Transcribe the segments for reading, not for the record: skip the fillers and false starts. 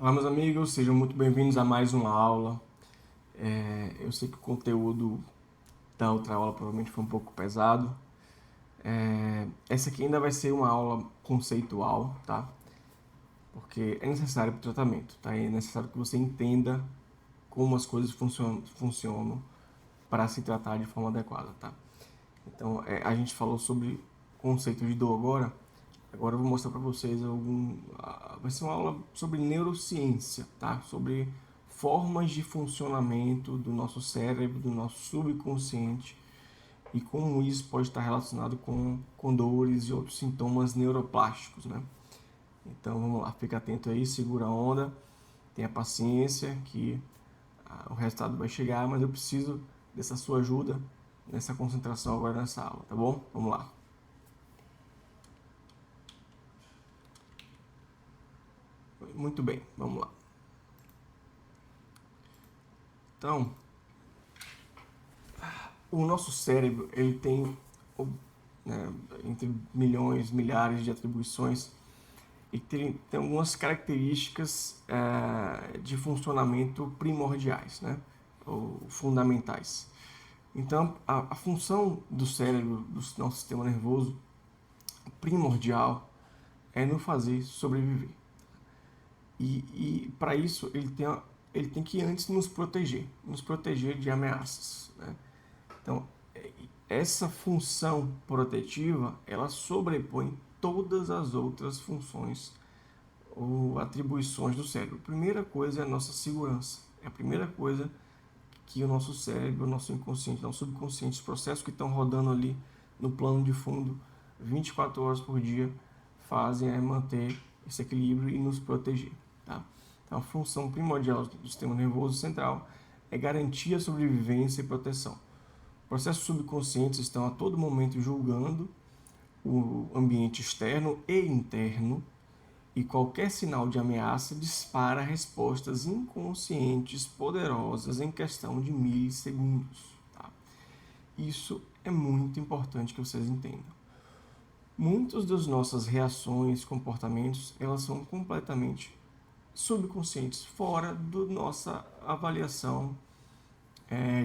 Olá, meus amigos, sejam muito bem-vindos a mais uma aula. Eu sei que o conteúdo da outra aula provavelmente foi um pouco pesado. Essa aqui ainda vai ser uma aula conceitual, tá? Porque é necessário para o tratamento, tá? É necessário que você entenda como as coisas funcionam para se tratar de forma adequada, tá? Então, a gente falou sobre conceito de dor agora. Agora eu vou mostrar para vocês vai ser uma aula sobre neurociência, tá? Sobre formas de funcionamento do nosso cérebro, do nosso subconsciente e como isso pode estar relacionado com dores e outros sintomas neuroplásticos, né? Então vamos lá, fica atento aí, segura a onda, tenha paciência que o resultado vai chegar, mas eu preciso dessa sua ajuda nessa concentração agora nessa aula, tá bom? Vamos lá. Muito bem, vamos lá. Então, o nosso cérebro, ele tem, né, entre milhões, milhares de atribuições e tem algumas características de funcionamento primordiais, né, ou fundamentais. Então, a função do cérebro, do nosso sistema nervoso, primordial, é nos fazer sobreviver. E para isso, ele tem que antes nos proteger de ameaças, né? Então, essa função protetiva, ela sobrepõe todas as outras funções ou atribuições do cérebro. A primeira coisa é a nossa segurança. É a primeira coisa que o nosso cérebro, o nosso inconsciente, nosso subconsciente, os processos que estão rodando ali no plano de fundo 24 horas por dia fazem é manter esse equilíbrio e nos proteger, tá? Então, a função primordial do sistema nervoso central é garantir a sobrevivência e proteção. Processos subconscientes estão a todo momento julgando o ambiente externo e interno, e qualquer sinal de ameaça dispara respostas inconscientes poderosas em questão de milissegundos. Tá? Isso é muito importante que vocês entendam. Muitas das nossas reações, comportamentos, elas são completamente subconscientes, fora da nossa avaliação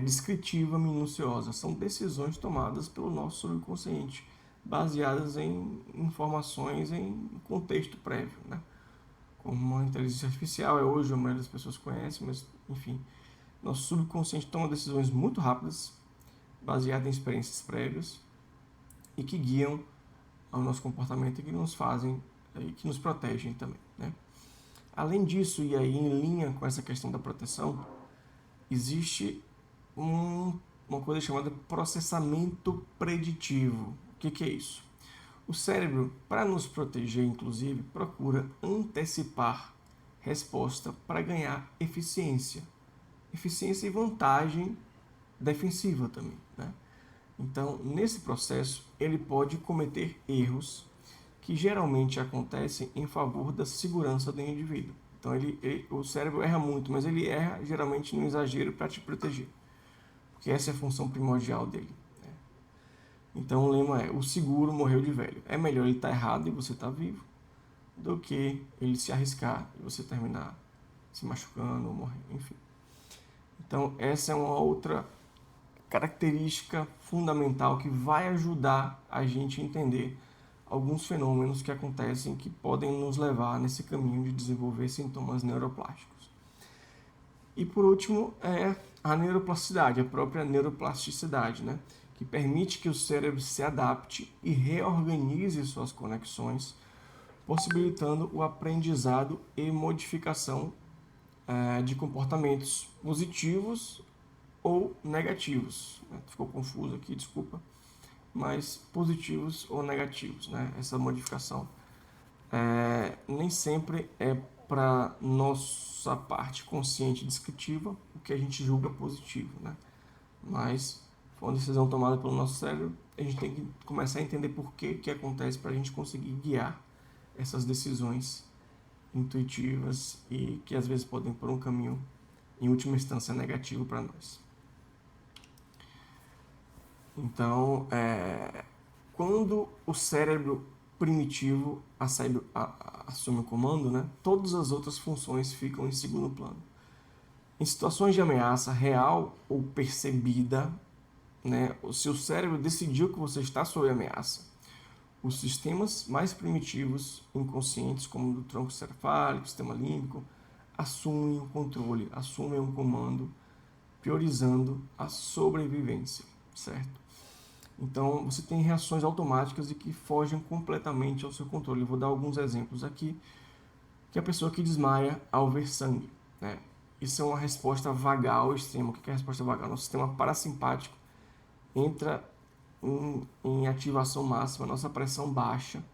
descritiva minuciosa. São decisões tomadas pelo nosso subconsciente, baseadas em informações em contexto prévio, né? Como a inteligência artificial é hoje, a maioria das pessoas conhece, mas enfim, nosso subconsciente toma decisões muito rápidas, baseadas em experiências prévias e que guiam ao nosso comportamento e que nos fazem e que nos protegem também, né? Além disso, e aí em linha com essa questão da proteção, existe uma coisa chamada processamento preditivo. O que é isso? O cérebro, para nos proteger, inclusive, procura antecipar resposta para ganhar eficiência. Eficiência e vantagem defensiva também, né? Então, nesse processo, ele pode cometer erros que geralmente acontecem em favor da segurança do indivíduo. Então, o cérebro erra muito, mas ele erra geralmente no exagero para te proteger, porque essa é a função primordial dele. Então o lema é: o seguro morreu de velho. É melhor ele estar errado e você estar vivo do que ele se arriscar e você terminar se machucando ou morrendo, enfim. Então essa é uma outra característica fundamental que vai ajudar a gente a entender alguns fenômenos que acontecem que podem nos levar nesse caminho de desenvolver sintomas neuroplásticos. E por último é a neuroplasticidade, a própria neuroplasticidade, né? Que permite que o cérebro se adapte e reorganize suas conexões, possibilitando o aprendizado e modificação de comportamentos positivos ou negativos. Ficou confuso aqui, desculpa, mas positivos ou negativos, né? Essa modificação nem sempre é para nossa parte consciente descritiva o que a gente julga positivo, né? Mas foi uma decisão tomada pelo nosso cérebro, a gente tem que começar a entender por que acontece para a gente conseguir guiar essas decisões intuitivas e que às vezes podem por um caminho, em última instância, negativo para nós. Então, quando o cérebro primitivo assume o comando, né, todas as outras funções ficam em segundo plano. Em situações de ameaça real ou percebida, né, o seu cérebro decidiu que você está sob ameaça. Os sistemas mais primitivos, inconscientes, como o do tronco encefálico, sistema límbico, assumem o controle, assumem o comando, priorizando a sobrevivência, certo? Então, você tem reações automáticas e que fogem completamente ao seu controle. Eu vou dar alguns exemplos aqui, que é a pessoa que desmaia ao ver sangue, né? Isso é uma resposta vagal extrema. O que é a resposta vagal? Nosso sistema parasimpático entra em ativação máxima, nossa pressão baixa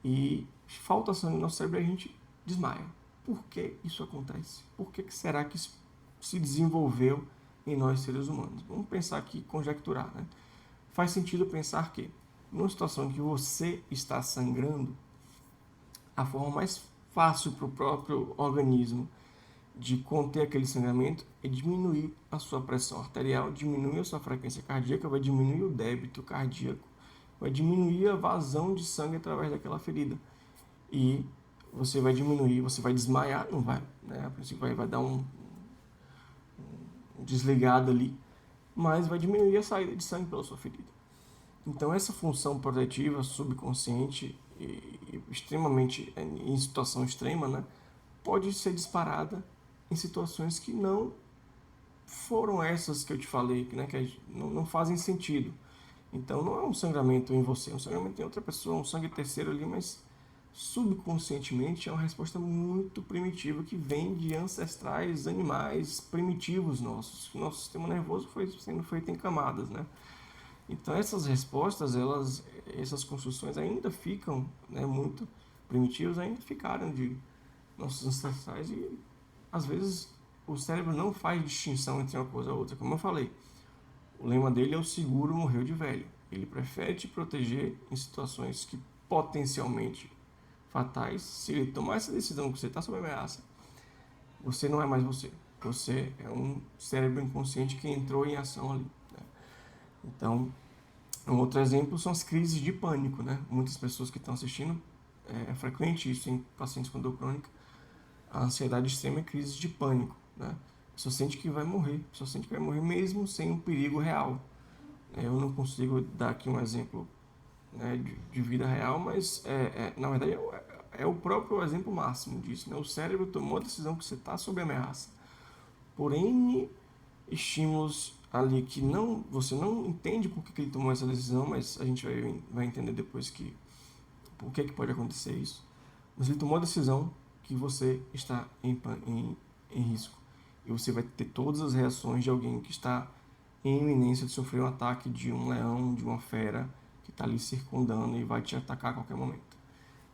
e falta sangue no nosso cérebro e a gente desmaia. Por que isso acontece? Por que será que isso se desenvolveu em nós seres humanos? Vamos pensar aqui, conjecturar, né? Faz sentido pensar que, numa situação em que você está sangrando, a forma mais fácil para o próprio organismo de conter aquele sangramento é diminuir a sua pressão arterial, diminuir a sua frequência cardíaca, vai diminuir o débito cardíaco, vai diminuir a vazão de sangue através daquela ferida. E você vai diminuir, você vai desmaiar, não vai, né? A princípio vai dar um desligado ali, mas vai diminuir a saída de sangue pela sua ferida. Então essa função protetiva subconsciente e extremamente em situação extrema, né, pode ser disparada em situações que não foram essas que eu te falei, né, que não fazem sentido. Então não é um sangramento em você, é um sangramento em outra pessoa, um sangue terceiro ali, mas subconscientemente é uma resposta muito primitiva que vem de ancestrais animais primitivos nossos. O nosso sistema nervoso foi sendo feito em camadas, né? Então essas respostas, essas construções ainda ficam, né, muito primitivas, ainda ficaram de nossos ancestrais e às vezes o cérebro não faz distinção entre uma coisa e outra. Como eu falei, o lema dele é o seguro morreu de velho. Ele prefere te proteger em situações que potencialmente fatais. Se ele tomar essa decisão que você está sob ameaça, você não é mais você. Você é um cérebro inconsciente que entrou em ação ali, né? Então, um outro exemplo são as crises de pânico, né? Muitas pessoas que estão assistindo, é frequente isso em pacientes com dor crônica, a ansiedade extrema é crise de pânico, né? A pessoa sente que vai morrer, a pessoa sente que vai morrer mesmo sem um perigo real. Eu não consigo dar aqui um exemplo, né, de vida real, mas na verdade é o próprio exemplo máximo disso, né? O cérebro tomou a decisão que você está sob ameaça por N estímulos ali que você não entende por que ele tomou essa decisão, mas a gente vai entender depois por que pode acontecer isso. Mas ele tomou a decisão que você está em risco. E você vai ter todas as reações de alguém que está em iminência de sofrer um ataque de um leão, de uma fera, que está ali circundando e vai te atacar a qualquer momento.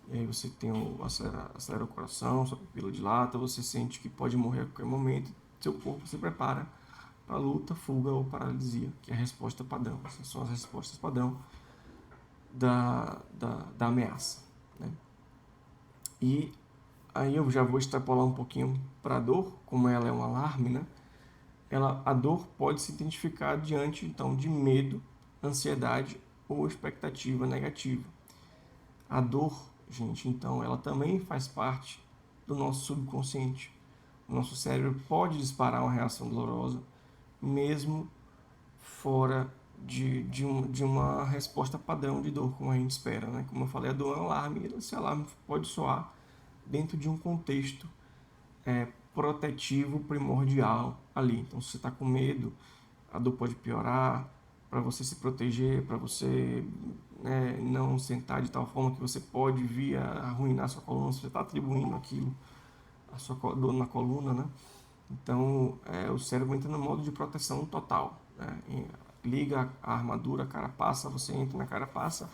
E aí você tem acelera o coração, sua pupila dilata, você sente que pode morrer a qualquer momento, seu corpo se prepara para luta, fuga ou paralisia, que é a resposta padrão. Essas são as respostas padrão da ameaça, né? E aí eu já vou extrapolar um pouquinho para a dor, como ela é um alarme, né? A dor pode se identificar diante, então, de medo, ansiedade ou expectativa negativa. A dor, gente, então, ela também faz parte do nosso subconsciente. O nosso cérebro pode disparar uma reação dolorosa, mesmo fora de uma resposta padrão de dor, como a gente espera, né? Como eu falei, a dor é um alarme, e esse alarme pode soar dentro de um contexto protetivo primordial ali. Então, se você está com medo, a dor pode piorar, para você se proteger, para você, né, não sentar de tal forma que você pode vir a arruinar a sua coluna, se você está atribuindo aquilo, a sua dor na coluna, né? Então, o cérebro entra no modo de proteção total, né? Liga a armadura, a carapaça, você entra na carapaça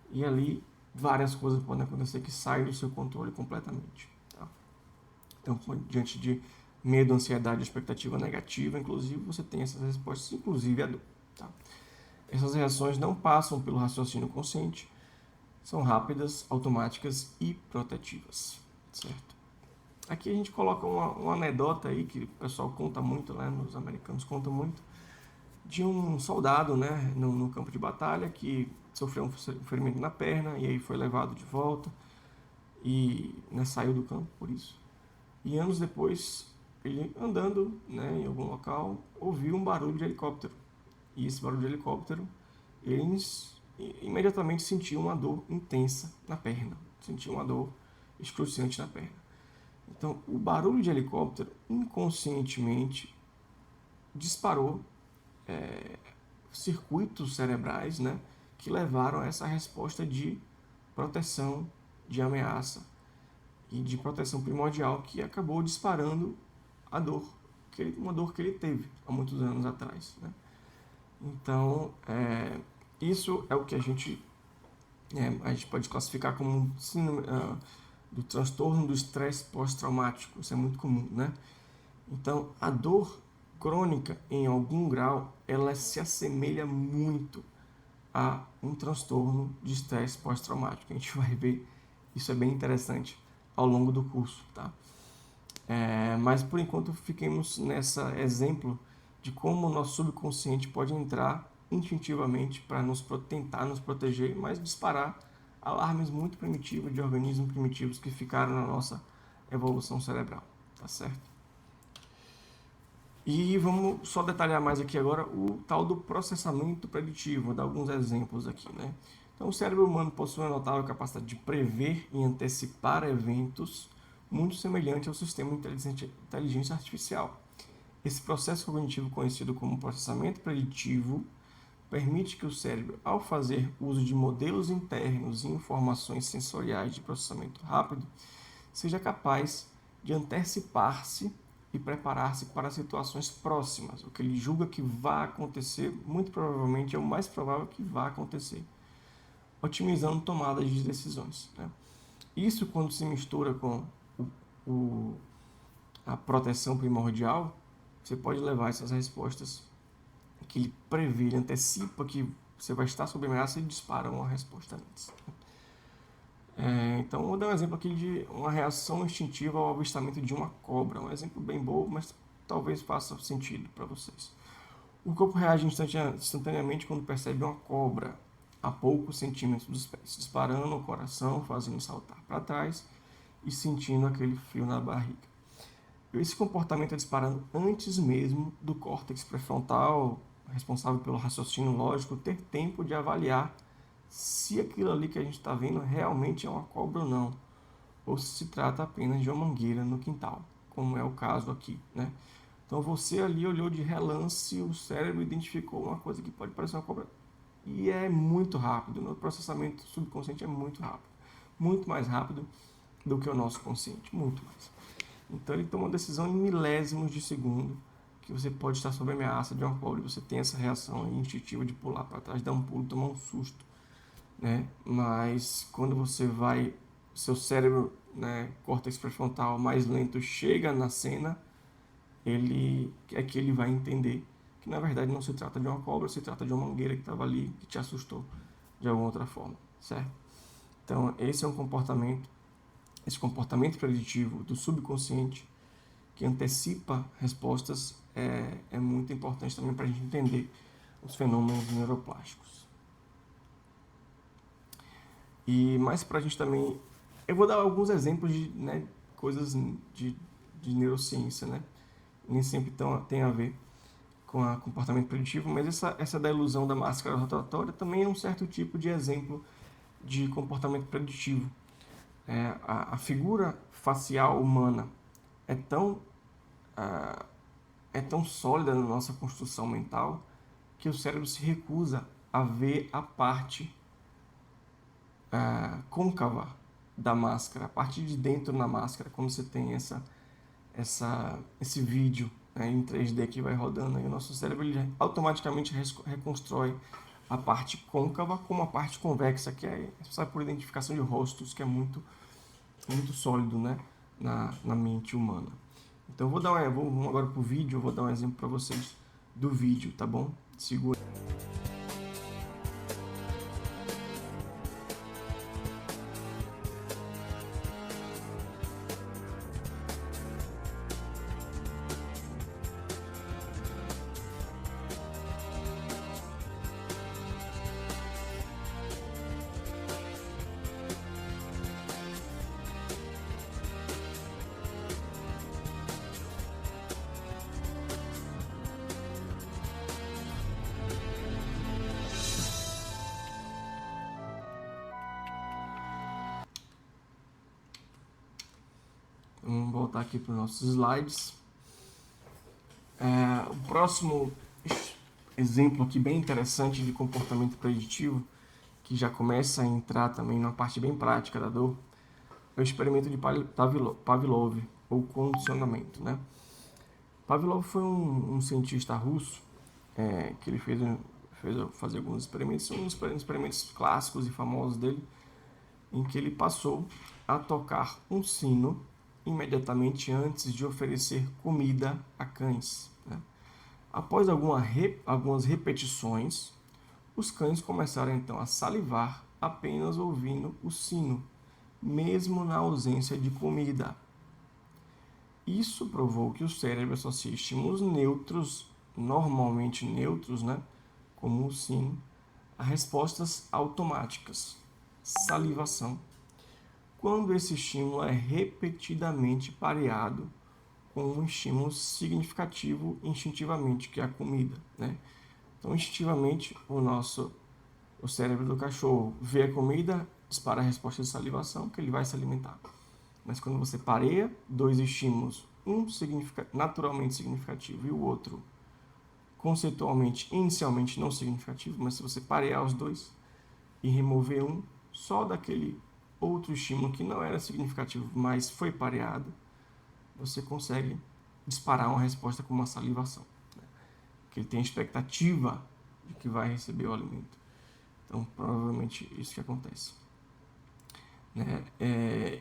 e ali várias coisas podem acontecer que saem do seu controle completamente, tá? Então, diante de medo, ansiedade, expectativa negativa, inclusive, você tem essas respostas, inclusive a dor, tá? Essas reações não passam pelo raciocínio consciente, são rápidas, automáticas e protetivas, certo? Aqui a gente coloca uma anedota aí que o pessoal conta muito, né, os americanos contam muito, de um soldado, né, no campo de batalha que sofreu um ferimento na perna e aí foi levado de volta e, né, saiu do campo por isso. E anos depois, ele andando, né, em algum local, ouviu um barulho de helicóptero. E esse barulho de helicóptero, ele imediatamente sentiu uma dor intensa na perna, sentiu uma dor excruciante na perna. Então, o barulho de helicóptero inconscientemente disparou circuitos cerebrais, né, que levaram a essa resposta de proteção, de ameaça e de proteção primordial, que acabou disparando a dor, uma dor que ele teve há muitos anos atrás, né? Então, isso é o que a gente pode classificar como síndrome do transtorno do estresse pós-traumático. Isso é muito comum, né? Então, a dor crônica, em algum grau, ela se assemelha muito a um transtorno de estresse pós-traumático. A gente vai ver, isso é bem interessante ao longo do curso, tá? Mas, por enquanto, fiquemos nesse exemplo de como o nosso subconsciente pode entrar instintivamente para tentar nos proteger, mas disparar alarmes muito primitivos de organismos primitivos que ficaram na nossa evolução cerebral, tá certo? E vamos só detalhar mais aqui agora o tal do processamento preditivo. Vou dar alguns exemplos aqui, né? Então, o cérebro humano possui uma notável capacidade de prever e antecipar eventos muito semelhante ao sistema de inteligência artificial. Esse processo cognitivo, conhecido como processamento preditivo, permite que o cérebro, ao fazer uso de modelos internos e informações sensoriais de processamento rápido, seja capaz de antecipar-se e preparar-se para situações próximas. O que ele julga que vai acontecer, muito provavelmente é o mais provável que vai acontecer, otimizando tomadas de decisões, né? Isso, quando se mistura com a proteção primordial, você pode levar essas respostas que ele prevê, ele antecipa que você vai estar sob ameaça e dispara uma resposta antes. Então, vou dar um exemplo aqui de uma reação instintiva ao avistamento de uma cobra. Um exemplo bem bobo, mas talvez faça sentido para vocês. O corpo reage instantaneamente quando percebe uma cobra a poucos centímetros dos pés, disparando o coração, fazendo saltar para trás e sentindo aquele frio na barriga. Esse comportamento é disparando antes mesmo do córtex pré-frontal, responsável pelo raciocínio lógico, ter tempo de avaliar se aquilo ali que a gente está vendo realmente é uma cobra ou não, ou se trata apenas de uma mangueira no quintal, como é o caso aqui, né? Então você ali olhou de relance, o cérebro identificou uma coisa que pode parecer uma cobra, e é muito rápido, o processamento subconsciente é muito rápido, muito mais rápido do que o nosso consciente, muito mais. Então ele toma uma decisão em milésimos de segundo, que você pode estar sob ameaça de uma cobra, e você tem essa reação instintiva de pular para trás, dar um pulo, tomar um susto, né? Mas quando você vai, seu cérebro, né, córtex pré-frontal mais lento chega na cena, ele vai entender que na verdade não se trata de uma cobra, se trata de uma mangueira que estava ali, que te assustou de alguma outra forma, certo? Então esse é um comportamento, esse comportamento preditivo do subconsciente que antecipa respostas é muito importante também para a gente entender os fenômenos neuroplásticos. E mais para a gente também, eu vou dar alguns exemplos de, né, coisas de neurociência, né? Nem sempre tem a ver com o comportamento preditivo, mas essa da ilusão da máscara rotatória também é um certo tipo de exemplo de comportamento preditivo. A figura facial humana é tão sólida na nossa construção mental que o cérebro se recusa a ver a parte côncava da máscara, a parte de dentro da máscara, quando você tem esse vídeo, né, em 3D que vai rodando, aí o nosso cérebro ele automaticamente reconstrói a parte côncava como a parte convexa, que é responsável por identificação de rostos, que é muito, muito sólido, né, na mente humana. Então vamos agora para o vídeo, eu vou dar um exemplo para vocês do vídeo, tá bom? Segura. Vamos voltar aqui para os nossos slides. O próximo exemplo aqui bem interessante de comportamento preditivo, que já começa a entrar também na parte bem prática da dor, é o experimento de Pavlov, ou condicionamento, né? Pavlov foi um cientista russo que ele fez fazer alguns experimentos, são uns experimentos clássicos e famosos dele, em que ele passou a tocar um sino imediatamente antes de oferecer comida a cães, né? Após algumas repetições, os cães começaram então a salivar apenas ouvindo o sino, mesmo na ausência de comida. Isso provou que o cérebro associa estímulos neutros, normalmente neutros, né, como o sino, a respostas automáticas, salivação, quando esse estímulo é repetidamente pareado com um estímulo significativo instintivamente, que é a comida, né? Então, instintivamente, o cérebro do cachorro vê a comida, dispara a resposta de salivação, que ele vai se alimentar. Mas quando você pareia dois estímulos, um naturalmente significativo e o outro conceitualmente, inicialmente não significativo, mas se você parear os dois e remover um só daquele outro estímulo que não era significativo, mas foi pareado, você consegue disparar uma resposta com uma salivação, né? Que ele tem a expectativa de que vai receber o alimento. Então, provavelmente isso que acontece, né?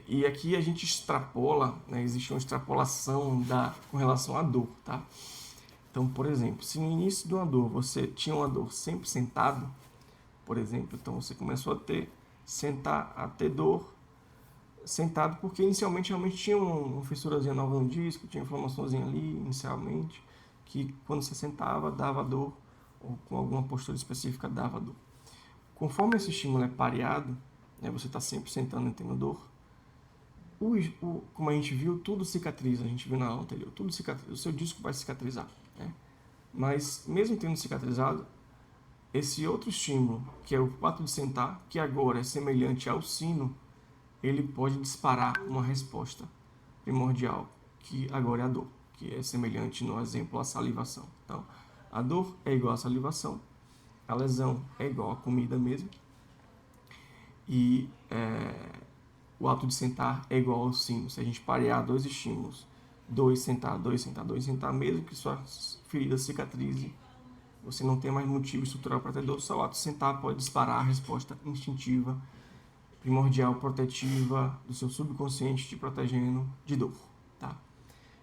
E aqui a gente extrapola, né? Existe uma extrapolação com relação à dor, tá? Então, por exemplo, se no início de uma dor você tinha uma dor sempre sentado, por exemplo, então você começou a ter dor sentado, porque inicialmente realmente tinha uma fissurazinha nova no disco, tinha inflamaçãozinha ali inicialmente, que quando você sentava dava dor, ou com alguma postura específica dava dor. Conforme esse estímulo é pareado, né, você está sempre sentando e tendo dor, como a gente viu, tudo cicatriza, a gente viu na aula anterior, tudo cicatriza, o seu disco vai cicatrizar, né? Mas mesmo tendo cicatrizado, esse outro estímulo, que é o fato de sentar, que agora é semelhante ao sino, ele pode disparar uma resposta primordial, que agora é a dor, que é semelhante no exemplo à salivação. Então, a dor é igual à salivação, a lesão é igual à comida mesmo, e o ato de sentar é igual ao sino. Se a gente parear dois estímulos, dois sentar, mesmo que sua ferida cicatrize, você não tem mais motivo estrutural para ter dor, só o ato de sentar pode disparar a resposta instintiva, primordial, protetiva do seu subconsciente, te protegendo de dor, tá?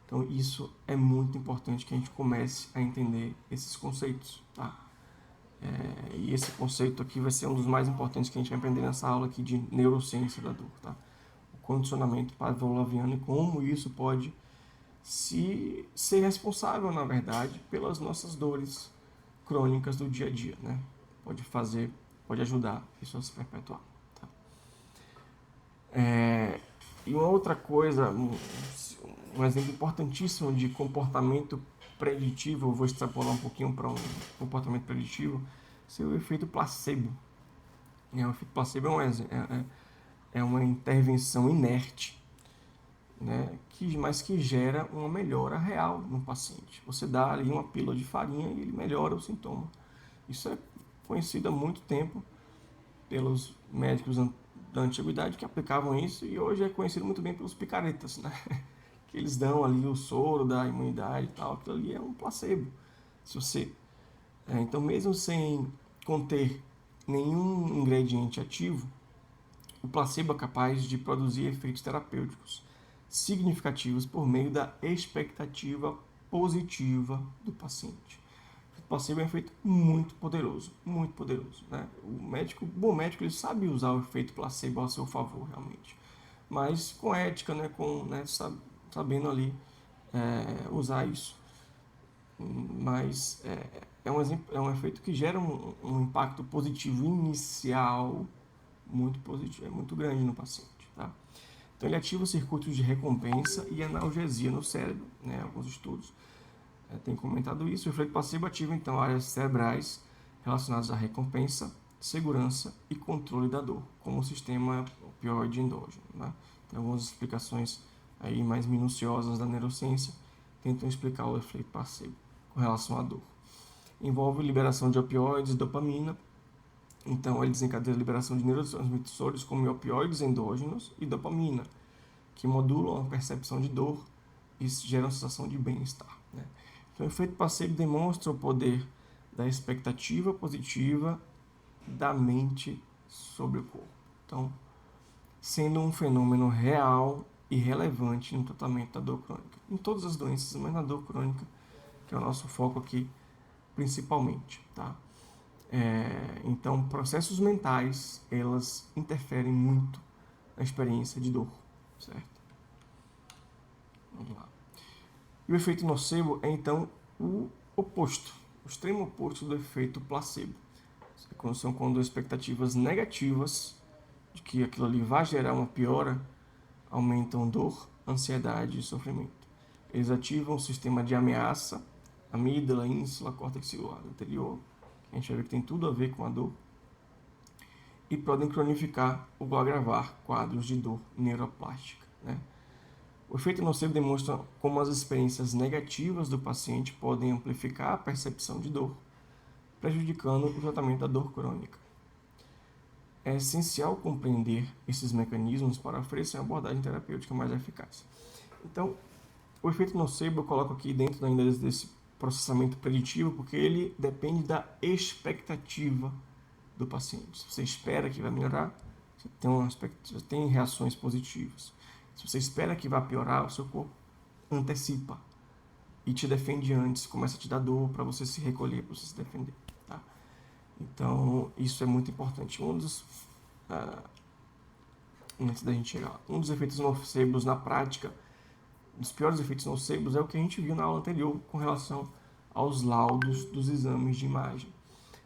Então isso é muito importante que a gente comece a entender esses conceitos, tá? E esse conceito aqui vai ser um dos mais importantes que a gente vai aprender nessa aula aqui de neurociência da dor, tá? O condicionamento pavloviano e como isso pode ser responsável, na verdade, pelas nossas dores crônicas do dia a dia, né? Pode ajudar isso a se perpetuar. E uma outra coisa, um exemplo importantíssimo de comportamento preditivo, eu vou extrapolar um pouquinho para um comportamento preditivo, é o efeito placebo. O efeito placebo é uma intervenção inerte, né, mas que gera uma melhora real no paciente. Você dá ali uma pílula de farinha e ele melhora o sintoma. Isso é conhecido há muito tempo pelos médicos da antiguidade que aplicavam isso, e hoje é conhecido muito bem pelos picaretas, né? Que eles dão ali o soro da imunidade e tal, aquilo ali é um placebo. Então, mesmo sem conter nenhum ingrediente ativo, o placebo é capaz de produzir efeitos terapêuticos significativos por meio da expectativa positiva do paciente. O placebo é um efeito muito poderoso, né? O bom médico, ele sabe usar o efeito placebo a seu favor, realmente, mas com ética, né? Sabendo ali usar isso. Mas é um efeito que gera um impacto positivo inicial muito positivo, é muito grande no paciente, tá? Então ele ativa os circuitos de recompensa e analgesia no cérebro, né? Alguns estudos têm comentado isso. O efeito placebo ativa então áreas cerebrais relacionadas à recompensa, segurança e controle da dor, como o sistema opioide endógeno, né? Tem algumas explicações aí mais minuciosas da neurociência tentam explicar o efeito placebo com relação à dor. Envolve liberação de opioides e dopamina. Então, ele desencadeia a liberação de neurotransmissores como opioides endógenos e dopamina, que modulam a percepção de dor e geram a sensação de bem-estar, né? Então, o efeito placebo demonstra o poder da expectativa positiva da mente sobre o corpo. Então, sendo um fenômeno real e relevante no tratamento da dor crônica. Em todas as doenças, mas na dor crônica, que é o nosso foco aqui, principalmente, tá? Então, processos mentais, elas interferem muito na experiência de dor, certo? Vamos lá. E o efeito nocebo é, então, o oposto, o extremo oposto do efeito placebo. São quando expectativas negativas de que aquilo ali vai gerar uma piora aumentam dor, ansiedade e sofrimento. Eles ativam o sistema de ameaça, amígdala, ínsula, córtex ciliar anterior, que a gente vai ver que tem tudo a ver com a dor, e podem cronificar ou agravar quadros de dor neuroplástica, né? O efeito nocebo demonstra como as experiências negativas do paciente podem amplificar a percepção de dor, prejudicando o tratamento da dor crônica. É essencial compreender esses mecanismos para oferecer uma abordagem terapêutica mais eficaz. Então, o efeito nocebo eu coloco aqui dentro ainda desse processamento preditivo, porque ele depende da expectativa do paciente. Se você espera que vai melhorar, você tem reações positivas. Se você espera que vai piorar, o seu corpo antecipa e te defende antes, começa a te dar dor para você se recolher, para você se defender, tá? Então, isso é muito importante. Antes da gente chegar lá, um dos efeitos nocebos na prática, dos piores efeitos nocebos, é o que a gente viu na aula anterior com relação aos laudos dos exames de imagem.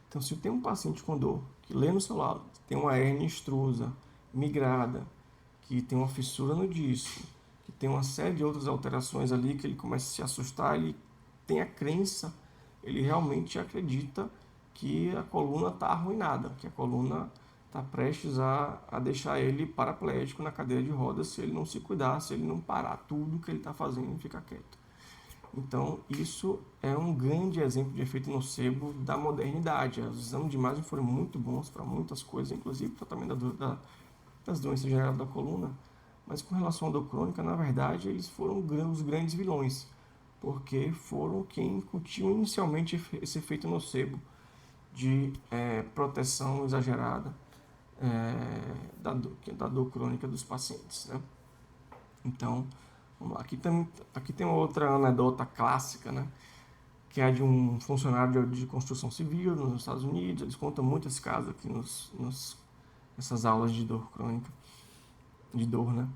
Então, se tem um paciente com dor que lê no seu laudo, tem uma hérnia extrusa, migrada, que tem uma fissura no disco, que tem uma série de outras alterações ali, que ele começa a se assustar, ele tem a crença, ele realmente acredita que a coluna está arruinada, que a coluna está prestes a deixar ele paraplégico na cadeira de rodas se ele não se cuidar, se ele não parar tudo que ele está fazendo e ficar quieto. Então, isso é um grande exemplo de efeito nocebo da modernidade. Os exames de imagem foram muito bons para muitas coisas, inclusive o tratamento das doenças geradas da coluna, mas com relação à dor crônica, na verdade, eles foram os grandes vilões, porque foram quem incutiam inicialmente esse efeito nocebo de proteção exagerada da dor crônica dos pacientes, né? Então, vamos lá. Aqui tem outra anedota clássica, né? Que é de um funcionário de construção civil nos Estados Unidos. Eles contam muito esse caso aqui nessas aulas de dor crônica, de dor, né?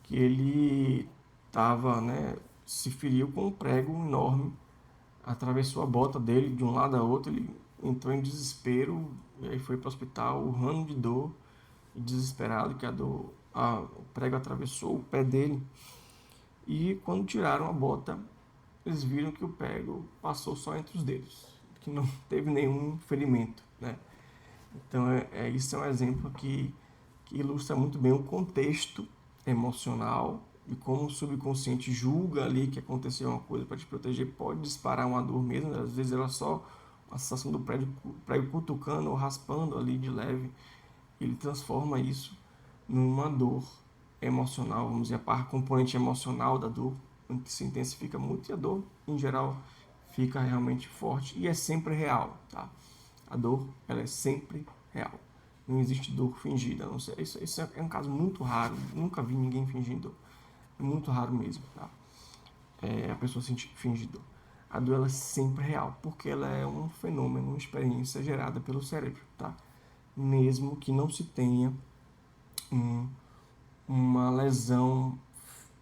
Que ele estava, né, se feriu com um prego enorme, atravessou a bota dele de um lado a outro, ele entrou em desespero e aí foi para o hospital, urrando de dor e desesperado que o prego atravessou o pé dele. E quando tiraram a bota, eles viram que o prego passou só entre os dedos, que não teve nenhum ferimento, né? Então, isso é um exemplo que ilustra muito bem o contexto emocional e como o subconsciente julga ali que aconteceu uma coisa para te proteger, pode disparar uma dor mesmo, às vezes ela só a sensação do prego cutucando ou raspando ali de leve, ele transforma isso numa dor emocional, vamos dizer, a par componente emocional da dor, que se intensifica muito e a dor, em geral, fica realmente forte e é sempre real, tá? A dor, ela é sempre real. Não existe dor fingida. Não sei, isso é um caso muito raro. Nunca vi ninguém fingindo dor. É muito raro mesmo, tá? A pessoa fingir dor. A dor, ela é sempre real, porque ela é um fenômeno, uma experiência gerada pelo cérebro, tá? Mesmo que não se tenha uma lesão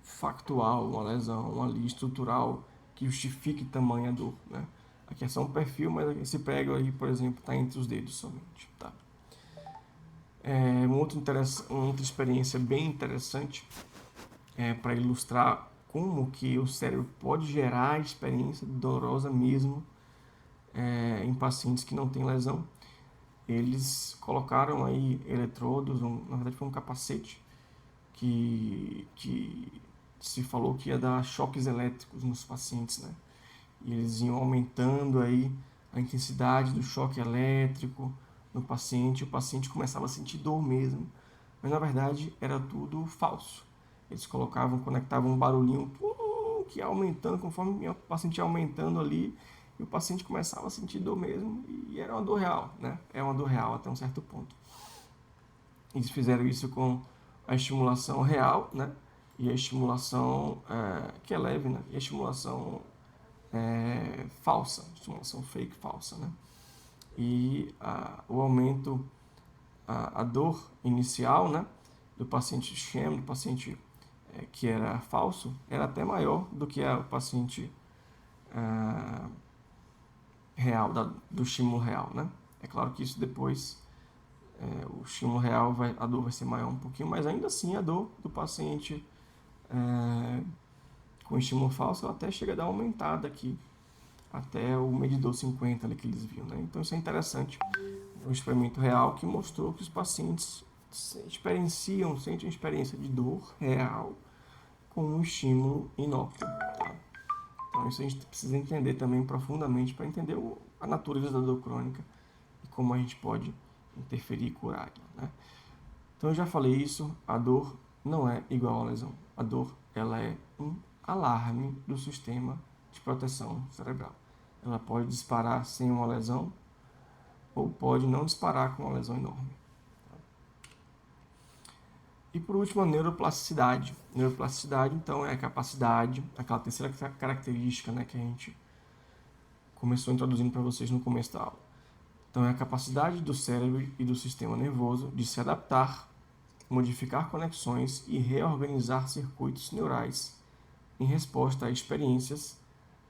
factual, uma lesão ali estrutural que justifique tamanha dor, né? Aqui é só um perfil, mas esse prego aí, por exemplo, está entre os dedos somente, tá? Uma outra experiência bem interessante para ilustrar como que o cérebro pode gerar experiência dolorosa mesmo em pacientes que não têm lesão. Eles colocaram aí eletrodos, na verdade foi um capacete que se falou que ia dar choques elétricos nos pacientes, né? E eles iam aumentando aí a intensidade do choque elétrico no paciente, o paciente começava a sentir dor mesmo, mas na verdade era tudo falso. Eles conectavam um barulhinho que ia aumentando conforme o paciente ia aumentando ali, e o paciente começava a sentir dor mesmo, e era uma dor real, né? É uma dor real até um certo ponto. Eles fizeram isso com a estimulação real, né? E a estimulação que é leve, né? E a estimulação falsa, estimulação fake falsa, né? E o aumento, a dor inicial, né? Do paciente sham, do paciente que era falso, era até maior do que o paciente real, do estímulo real, né? É claro que isso depois, o estímulo real, a dor vai ser maior um pouquinho, mas ainda assim a dor do paciente com estímulo falso, ela até chega a dar uma aumentada aqui, até o medidor 50 ali que eles viram, né? Então isso é interessante, um experimento real que mostrou que os pacientes sentem uma experiência de dor real com um estímulo inócuo, tá? Então isso a gente precisa entender também profundamente para entender a natureza da dor crônica e como a gente pode interferir e curar, né? Então eu já falei isso, a dor não é igual à lesão. A dor, ela é um alarme do sistema de proteção cerebral. Ela pode disparar sem uma lesão ou pode não disparar com uma lesão enorme. E por último, a neuroplasticidade. Neuroplasticidade, então, é a capacidade, aquela terceira característica, né, que a gente começou introduzindo para vocês no começo da aula. Então, é a capacidade do cérebro e do sistema nervoso de se adaptar, modificar conexões e reorganizar circuitos neurais em resposta a experiências,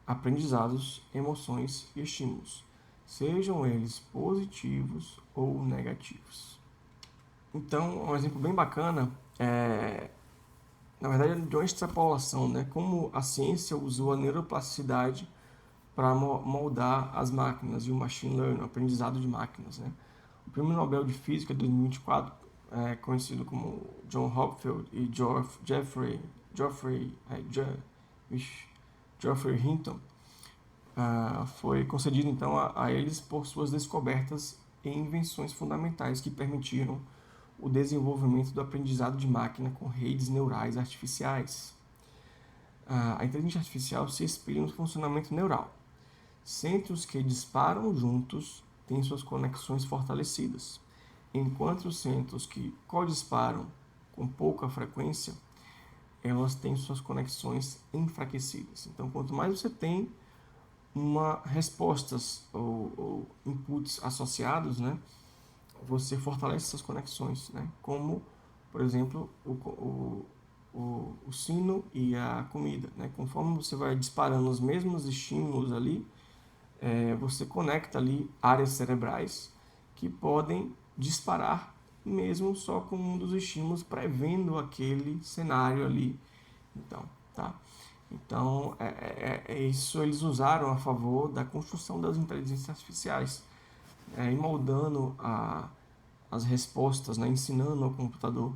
aprendizados, emoções e estímulos, sejam eles positivos ou negativos. Então, um exemplo bem bacana é, na verdade, de uma extrapolação, né? Como a ciência usou a neuroplasticidade para moldar as máquinas e o machine learning, o aprendizado de máquinas, né? O Prêmio Nobel de Física de 2024, conhecido como John Hopfield e Geoffrey Hinton, foi concedido então a eles por suas descobertas e invenções fundamentais que permitiram o desenvolvimento do aprendizado de máquina com redes neurais artificiais. A inteligência artificial se espelha no funcionamento neural. Centros que disparam juntos têm suas conexões fortalecidas, enquanto os centros que codisparam com pouca frequência, elas têm suas conexões enfraquecidas. Então, quanto mais você tem respostas ou inputs associados, né, você fortalece essas conexões, né, como, por exemplo, o sino e a comida, né? Conforme você vai disparando os mesmos estímulos ali, você conecta ali áreas cerebrais que podem disparar mesmo só com um dos estímulos, prevendo aquele cenário ali. Então, tá? Então, isso eles usaram a favor da construção das inteligências artificiais, e moldando as respostas, né? Ensinando ao computador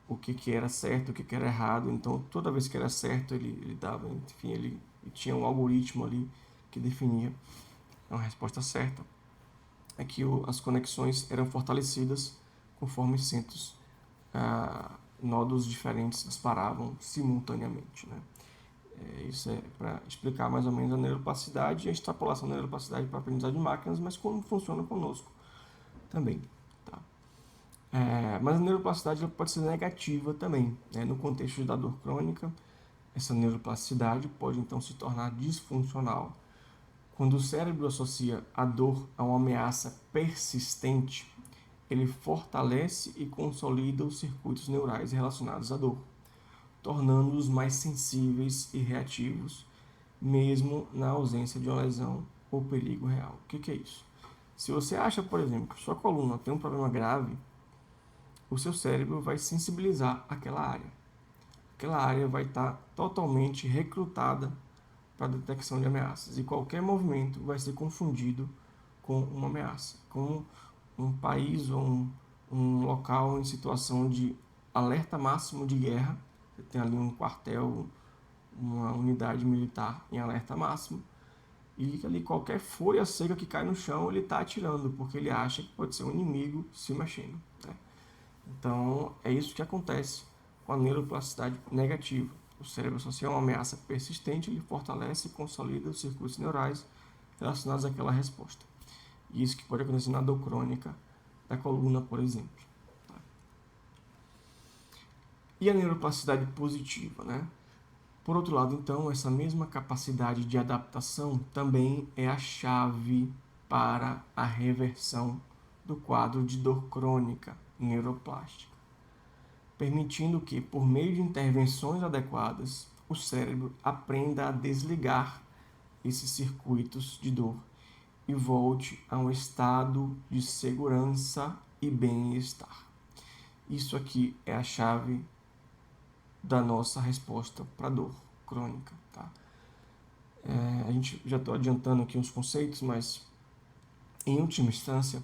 o que era certo, o que era errado. Então, toda vez que era certo, ele dava, enfim, ele tinha um algoritmo ali que definia uma resposta certa. É que as conexões eram fortalecidas conforme centros, nodos diferentes disparavam simultaneamente, né? Isso é para explicar mais ou menos a neuroplasticidade e a extrapolação da neuroplasticidade para a aprendizagem de máquinas, mas como funciona conosco também. Tá? Mas a neuroplasticidade pode ser negativa também, né? No contexto da dor crônica, essa neuroplasticidade pode então se tornar disfuncional quando o cérebro associa a dor a uma ameaça persistente. Ele fortalece e consolida os circuitos neurais relacionados à dor, tornando-os mais sensíveis e reativos, mesmo na ausência de uma lesão ou perigo real. O que é isso? Se você acha, por exemplo, que sua coluna tem um problema grave, o seu cérebro vai sensibilizar aquela área. Aquela área vai estar totalmente recrutada para a detecção de ameaças, e qualquer movimento vai ser confundido com uma ameaça, com um país ou um local em situação de alerta máximo de guerra, Você tem ali um quartel, uma unidade militar em alerta máximo, e ali qualquer folha seca que cai no chão ele está atirando, porque ele acha que pode ser um inimigo se mexendo, né? Então é isso que acontece com a neuroplasticidade negativa. O cérebro associa uma ameaça persistente, ele fortalece e consolida os circuitos neurais relacionados àquela resposta. E isso que pode acontecer na dor crônica da coluna, por exemplo. E a neuroplasticidade positiva, né? Por outro lado, então, essa mesma capacidade de adaptação também é a chave para a reversão do quadro de dor crônica neuroplástica, permitindo que, por meio de intervenções adequadas, o cérebro aprenda a desligar esses circuitos de dor e volte a um estado de segurança e bem-estar. Isso aqui é a chave da nossa resposta para a dor crônica, tá? A gente já estou adiantando aqui uns conceitos, mas em última instância,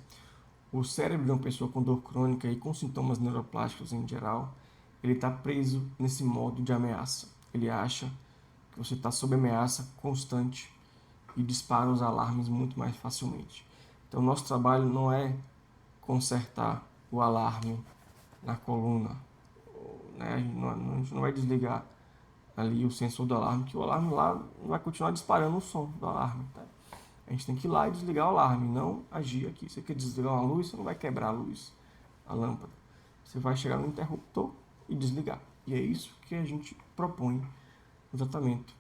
o cérebro de uma pessoa com dor crônica e com sintomas neuroplásticos em geral, ele está preso nesse modo de ameaça. Ele acha que você está sob ameaça constante e dispara os alarmes muito mais facilmente. Então, nosso trabalho não é consertar o alarme na coluna, né? A gente não vai desligar ali o sensor do alarme, que o alarme lá vai continuar disparando o som do alarme, tá? A gente tem que ir lá e desligar o alarme, não agir aqui. Você quer desligar uma luz, você não vai quebrar a luz, a lâmpada. Você vai chegar no interruptor e desligar. E é isso que a gente propõe no tratamento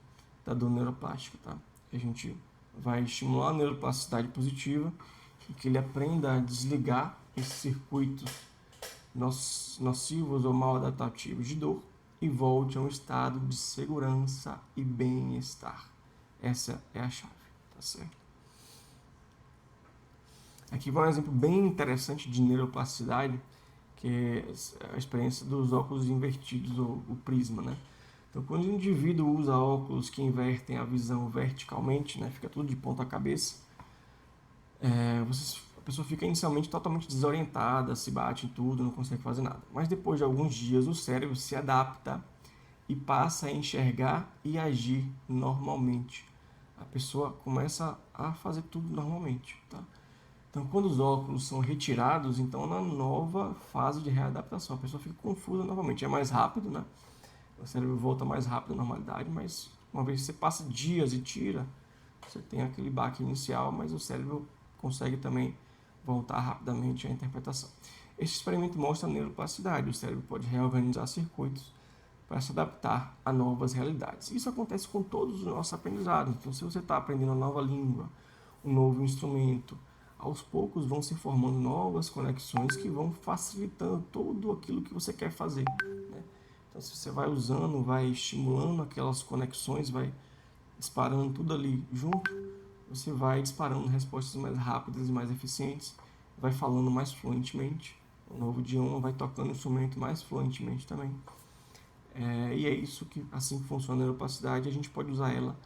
da dor neuroplástica, tá? A gente vai estimular a neuroplasticidade positiva e que ele aprenda a desligar esses circuitos nocivos ou mal adaptativos de dor e volte a um estado de segurança e bem-estar. Essa é a chave, tá certo? Aqui vai um exemplo bem interessante de neuroplasticidade, que é a experiência dos óculos invertidos, ou o prisma, né? Então, quando o indivíduo usa óculos que invertem a visão verticalmente, né, fica tudo de ponta cabeça, a pessoa fica inicialmente totalmente desorientada, se bate em tudo, não consegue fazer nada. Mas depois de alguns dias, o cérebro se adapta e passa a enxergar e agir normalmente. A pessoa começa a fazer tudo normalmente, tá? Então, quando os óculos são retirados, então na nova fase de readaptação, a pessoa fica confusa novamente. É mais rápido, né? O cérebro volta mais rápido à normalidade, mas uma vez que você passa dias e tira, você tem aquele baque inicial, mas o cérebro consegue também voltar rapidamente à interpretação. Este experimento mostra a neuroplasticidade. O cérebro pode reorganizar circuitos para se adaptar a novas realidades. Isso acontece com todos os nossos aprendizados. Então, se você está aprendendo uma nova língua, um novo instrumento, aos poucos vão se formando novas conexões que vão facilitando tudo aquilo que você quer fazer, né? Então, se você vai usando, vai estimulando aquelas conexões, vai disparando tudo ali junto, você vai disparando respostas mais rápidas e mais eficientes, vai falando mais fluentemente, o novo idioma vai tocando o instrumento mais fluentemente também. E é isso que, assim que funciona a neuroplasticidade, a gente pode usar ela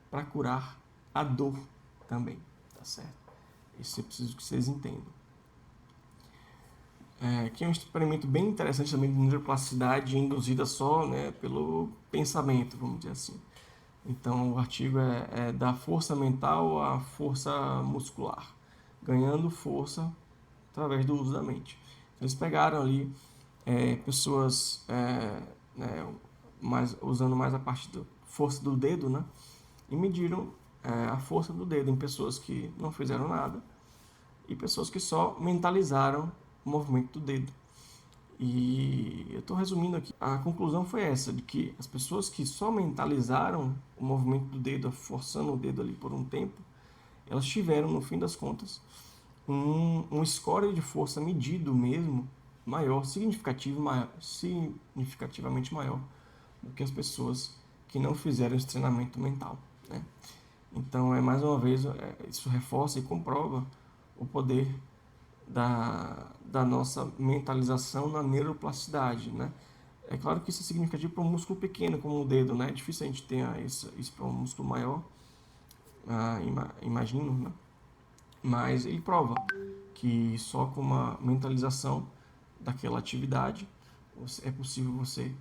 para curar a dor também, tá certo? Isso eu preciso que vocês entendam. Aqui é um experimento bem interessante também de neuroplasticidade induzida só, né, pelo pensamento, vamos dizer assim. Então, o artigo é da força mental à força muscular, ganhando força através do uso da mente. Eles pegaram ali pessoas né, usando mais a parte da força do dedo, né, e mediram a força do dedo em pessoas que não fizeram nada e pessoas que só mentalizaram o movimento do dedo. E eu estou resumindo aqui. A conclusão foi essa, de que as pessoas que só mentalizaram o movimento do dedo, forçando o dedo ali por um tempo, elas tiveram, no fim das contas, um score de força medido mesmo, maior, significativamente maior do que as pessoas que não fizeram esse treinamento mental, né? Então, mais uma vez, isso reforça e comprova o poder da nossa mentalização na neuroplasticidade, né? É claro que isso é significativo para um músculo pequeno, como o dedo, né? É difícil a gente ter isso para um músculo maior, imagino, né? Mas ele prova que só com uma mentalização daquela atividade é possível você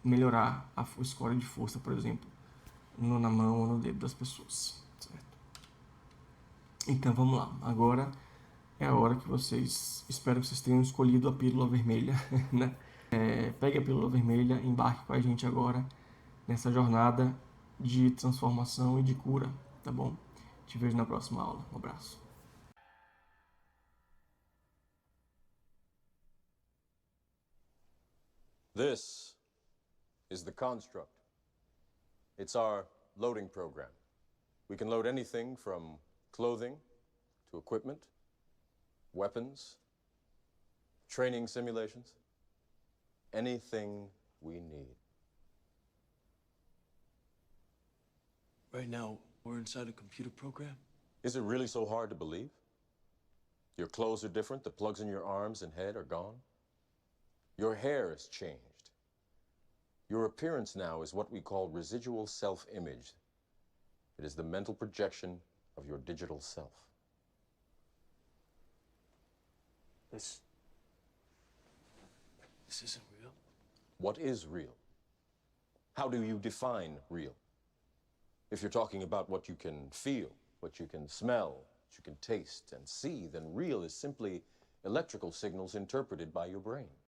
melhorar o score de força, por exemplo, na mão ou no dedo das pessoas, certo? Então vamos lá, agora é a hora que vocês, espero que vocês tenham escolhido a pílula vermelha, né? Pegue a pílula vermelha, embarque com a gente agora nessa jornada de transformação e de cura, tá bom? Te vejo na próxima aula. Um abraço. This is the construct. It's our loading program. We can load anything from clothing to equipment, weapons, training simulations, anything we need. Right now, we're inside a computer program? Is it really so hard to believe? Your clothes are different, the plugs in your arms and head are gone. Your hair has changed. Your appearance now is what we call residual self-image. It is the mental projection of your digital self. This isn't real. What is real? How do you define real? If you're talking about what you can feel, what you can smell, what you can taste and see, then real is simply electrical signals interpreted by your brain.